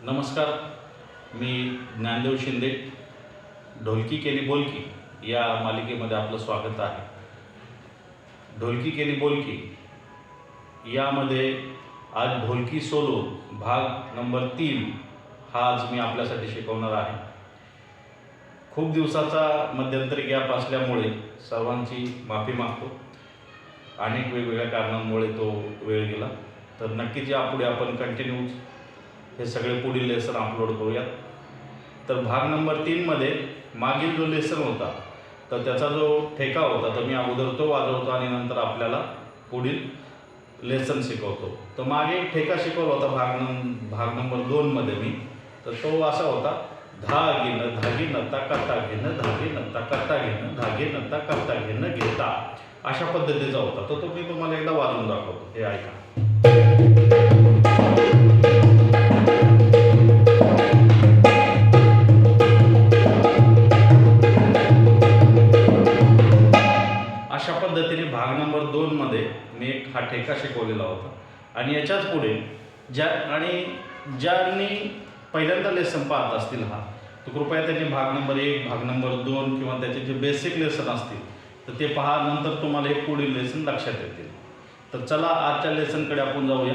नमस्कार, मी ज्ञानदेव शिंदे. ढोलकी केली बोलकी या मालिकेमध्ये आपलं स्वागत आहे. ढोलकी केली बोलकी यामध्ये आज ढोलकी सोलो भाग नंबर 3 हा आज मी आपल्यासाठी शिकवणार आहे. खूप दिवसाचा मध्यंतरी गॅप असल्यामुळे सर्वांची माफी मागतो. अनेक वेगवेगळ्या कारणांमुळे तो वेळ गेला. तर नक्कीच यापुढे आपण कंटिन्यू हे सगळे पुढील लेसन अपलोड करूयात. तर भाग नंबर 3मध्ये मागील जो लेसन होता तर त्याचा जो ठेका होता तर मी अगोदर तो वाजवतो आणि नंतर आपल्याला पुढील लेसन शिकवतो. तर मागे एक ठेका शिकवला होता भाग नंबर 2मध्ये मी. तर तो असा होता, धागीनं धागीनं ताकाता घेणं, धागीनं ताकाता घेणं, धागीनं ताकाता घेणं घेता, अशा पद्धतीचा होता. तो मी तुम्हाला एकदा वाजवून दाखवतो. हे ऐका. अशा पद्धतीने भाग नंबर 2मध्ये मी एक हा ठेका शिकवलेला होता. आणि याच्याच पुढे ज्यांनी पहिल्यांदा लेसन पाहत असतील हा, तर कृपया त्यांनी भाग नंबर 1, भाग नंबर 2 किंवा त्याचे जे बेसिक लेसन असतील तर ते पहा. नंतर तुम्हाला हे पुढील लेसन लक्षात येतील. तर चला आजच्या लेसनकडे आपण जाऊया.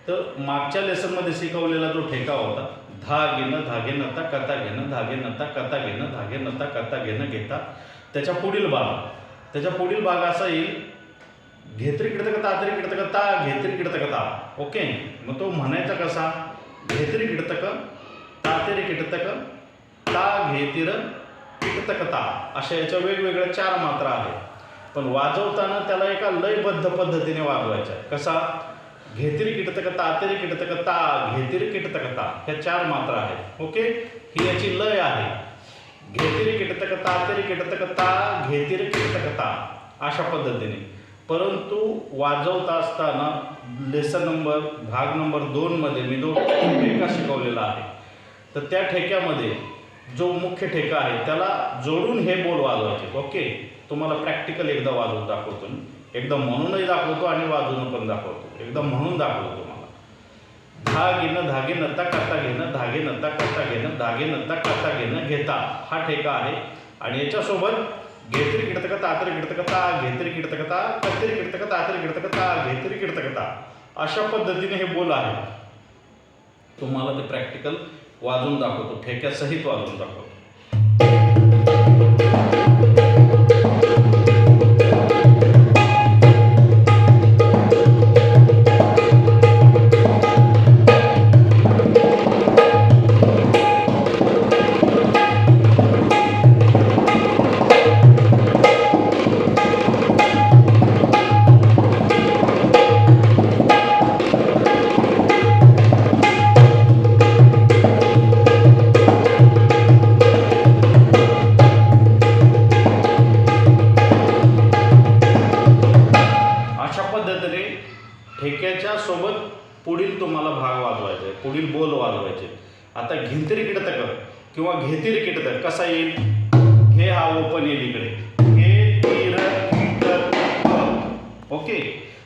तर मागच्या लेसनमध्ये शिकवलेला जो ठेका होता, धागेनं धागेनं ता कथा घेणं, धागेनं ता कथा घेणं, धागेनं ता कथा घेणं घेता, त्याच्या पुढील भाग असा येईल, घेतरी किडतक तातरी किडतक ता, घेतरी किडतक ता. ओके, मग तो म्हणायचा कसा, घेतरी किडतक तातेरी किडतक ता, घेतीर किडतक ता, अशा याच्या वेगवेगळ्या 4 मात्रा आहेत. पण वाजवताना त्याला एका लयबद्ध पद्धतीने वाजवायच्या. कसा, घेतरी किडतक तातेरी किडतक ता, घेतीर किडतक ता, ह्या 4 मात्रा आहेत. ओके, ही याची लय आहे. घेतीर किडतक तातेरी किडतक ता, घेतीर किडतक ता, अशा पद्धतीने. परंतु वाजवता असताना भाग नंबर 2मध्ये मी जो ठेका शिकवलेला आहे तर त्या ठेक्यामध्ये जो मुख्य ठेका आहे त्याला जोडून हे बोल वाजवायचे. ओके, तुम्हाला प्रॅक्टिकल एकदा वाजवून दाखवतो. एकदा म्हणूनही दाखवतो आणि वाजवून पण दाखवतो. एकदा म्हणून दाखवतो तुम्हाला. धागेनं धागेनं ता कथा घेणं, धागेनं ता कथा घेणं, धागेनं ता कथा घेणं घेता, हा ठेका आहे. आणि याच्यासोबत घेतरी किडतक तातरी किडतक ता, घेतरी किडतक ता, कत्तरी किडतक तातरी किडतक ता, घेतरी किडतक ता, अशा पद्धतीने हे बोल आहे. तुम्हाला ते प्रॅक्टिकल वाजवून दाखवतो, ठेक्यासहित वाजवून दाखवतो. ठेक्याच्या सोबत पुढील तुम्हाला भाग वाजवायचा आहे, पुढील बोल वाजवायचे. आता घेतरी किडतक किंवा घेतीर किडतक कसा येईल, हे हा ओपन येईल इकडे, घेतीर किडतक. ओके,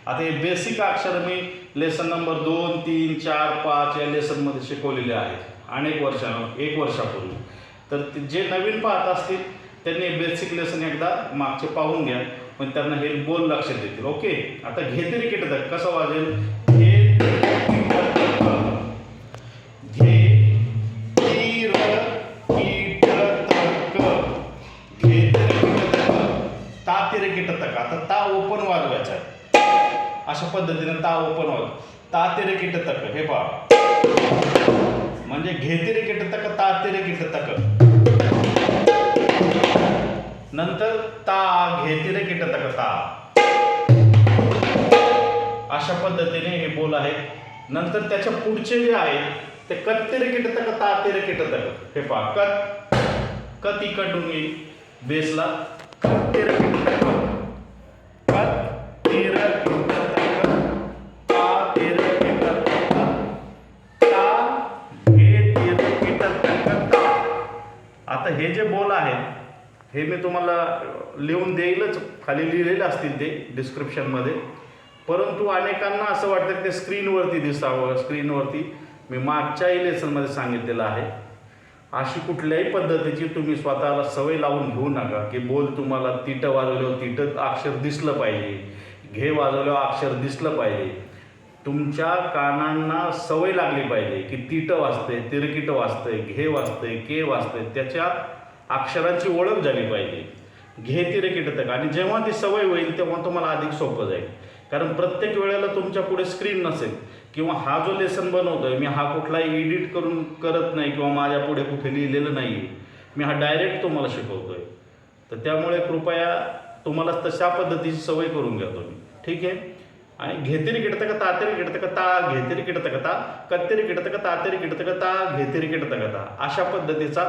आता हे बेसिक अक्षर मी लेसन नंबर 2, 3, 4, 5 या लेसनमध्ये शिकवलेले आहेत एक वर्षापूर्वी. तर जे नवीन पाहत असतील त्यांनी बेसिक लेसन एकदा मागचे पाहून घ्या, पण त्यांना हे बोल लक्षात येतील. ओके, आता घेतरी किडतक कसं वाजेल, तातेरे किटतक. आता ता ओपन वाजवायचा आहे. अशा पद्धतीने ता ओपन वाजव, तातेरे किटतक. हे पहा, म्हणजे घेतेरे किटतक तातेरे किटतक, नंतर ता घेतीर किटतक ता, अशा पद्धतीने हे बोल आहेत. नंतर त्याच्या पुढचे जे आहेत ते कत्तीर किटतक तातेर किटतक. हे पहा, कत इकडून येईल बेसला, कत्तीर किटतक, कत्तीर किटतक तातेर किटतक ता, घेतीर किटतक ता. आता हे जे बोल आहेत हे मी तुम्हाला लिहून देईलच, खाली लिहिलेले असतील ते डिस्क्रिप्शनमध्ये. परंतु अनेकांना असं वाटतं की ते स्क्रीनवरती दिसावं, स्क्रीनवरती मी मागच्याही लेसनमध्ये सांगितलेलं आहे. अशी कुठल्याही पद्धतीची तुम्ही स्वतःला सवय लावून घेऊ नका की बोल तुम्हाला तिटं वाजवल्यावर तिटं अक्षर दिसलं पाहिजे, घे वाजवल्यावर अक्षर दिसलं पाहिजे. तुमच्या कानांना सवय लागली पाहिजे की तिटं वाजते, तिरकिटं वाजतंय, घे वाजतंय, के वाजतंय, त्याच्या अक्षरांची ओळख झाली पाहिजे. घे तिरकिटं तक. आणि जेव्हा ती सवय होईल तेव्हा तुम्हाला अधिक सोपं जाईल. कारण प्रत्येक वेळेला तुमच्या पुढे स्क्रीन नसेल किंवा हा जो लेसन बनवतोय मी हा कुठलाही एडिट करून करत नाही किंवा माझ्या पुढे कुठे लिहिलेलं नाही आहे, मी हा डायरेक्ट तुम्हाला शिकवतोय. तर त्यामुळे कृपया तुम्हाला तशा पद्धतीची सवय करून घ्या तुम्ही. ठीक आहे. आणि घेतेरी किडतक तातेरी किडतक ता, घेतेरी किडतक ता, कत्तेरी किडतक तातेरी किडतक ता, घेतेरी किडतक ता, अशा पद्धतीचा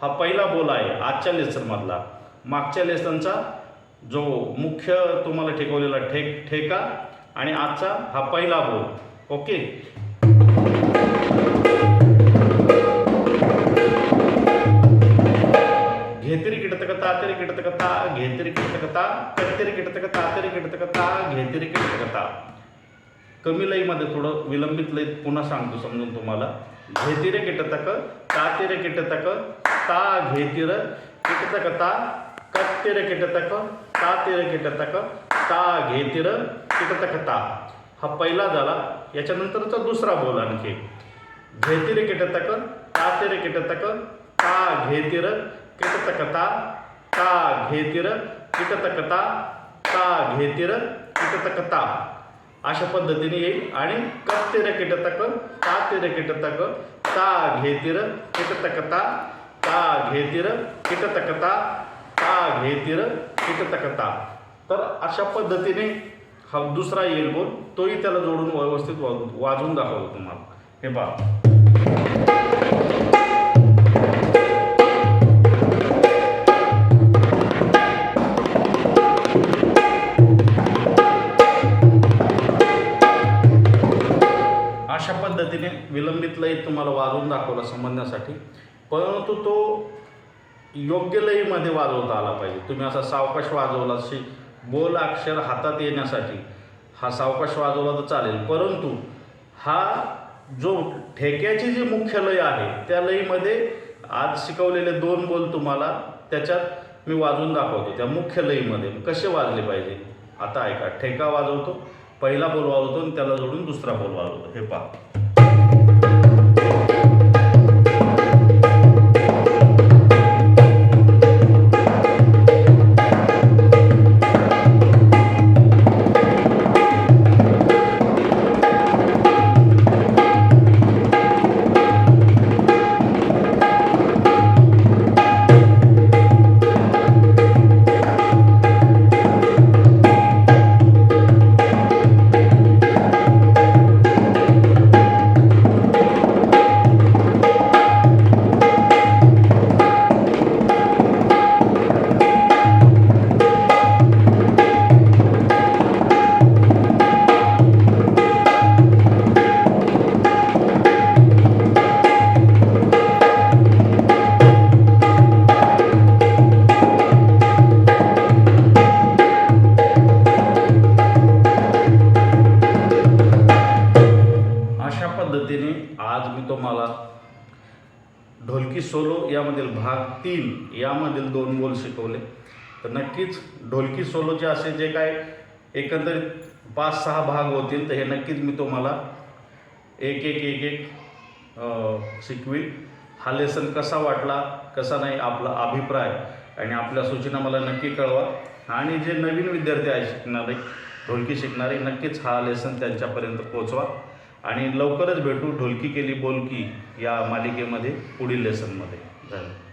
हा पहिला बोल आहे आजच्या लेसनमधला. मागच्या लेसनचा जो मुख्य तुम्हाला ठेकवलेला ठेका आणि आजचा हा पहिला बोल. ओके. घेतेरी किडतक तातेरी किडतक ता, घेतेरी किडतक ता, कत्तेरी किडतक तातेरी किडतक ता, घेतेरी किडतक ता. कमी लईमध्ये थोडं विलंबित लईत पुन्हा सांगतो समजून तुम्हाला. घेतिरे किटतक तातेरे किटतक ता, घेतिर किटतक ता, कत्तेरे किटतक तातेरे किटतक ता, घेतिर किटतक ता. हा पहिला झाला. याच्यानंतरचा दुसरा बोल आणखी. घेतिरे किटतक तातेरे किटतक ता, घेतिर किटतक ता, ता, घेतिर किटतक ता, ता, घेतिर किटतक ता. अशा पद्धतीने येईल. आणि कत्तेरे किटतक तातेरे किटतक ता, घेतिर किटतक ता, ता, घेतिर किटतक ता, ता, घेतिर किटतक ता. तर अशा पद्धतीने हा दुसरा येईल बोल. तोही त्याला जोडून व्यवस्थित वाजवून दाखवतो तुम्हाला. हे पहा. अशा पद्धतीने विलंबित लयीत तुम्हाला वाजवून दाखवला समजण्यासाठी. परंतु तो योग्य लयीमध्ये वाजवता आला पाहिजे. तुम्ही असा सावकाश वाजवला बोल अक्षर हातात येण्यासाठी हा सावकाश वाजवला तर चालेल. परंतु हा जो ठेक्याची जी मुख्य लय आहे त्या लयीमध्ये आज शिकवलेले 2 बोल तुम्हाला त्याच्यात मी वाजवून दाखवतो. त्या मुख्य लयीमध्ये कसे वाजले पाहिजे आता ऐका. ठेका वाजवतो, पहिला बोल वाजवतो आणि त्याला जोडून दुसरा बोल वाजवतो. हे पहा. आज मी तुम्हाला ढोलकी सोलो यामधील भाग 3 यामधील 2 बोल शिकवले. तर नक्कीच ढोलकी सोलोचे असे जे काय एकंदरीत 5-6 भाग होतील तर हे नक्कीच मी तुम्हाला एक शिकवीन. हा लेसन कसा वाटला कसा नाही आपला अभिप्राय आणि आपल्या सूचना मला नक्की कळवा. आणि जे नवीन विद्यार्थी आहे शिकणारे ढोलकी शिकणारे नक्कीच हा लेसन त्यांच्यापर्यंत पोहोचवा. आणि लवकरच भेटू ढोलकी केली बोलकी या मालिकेमध्ये पुढील लेसनमध्ये. धन्यवाद.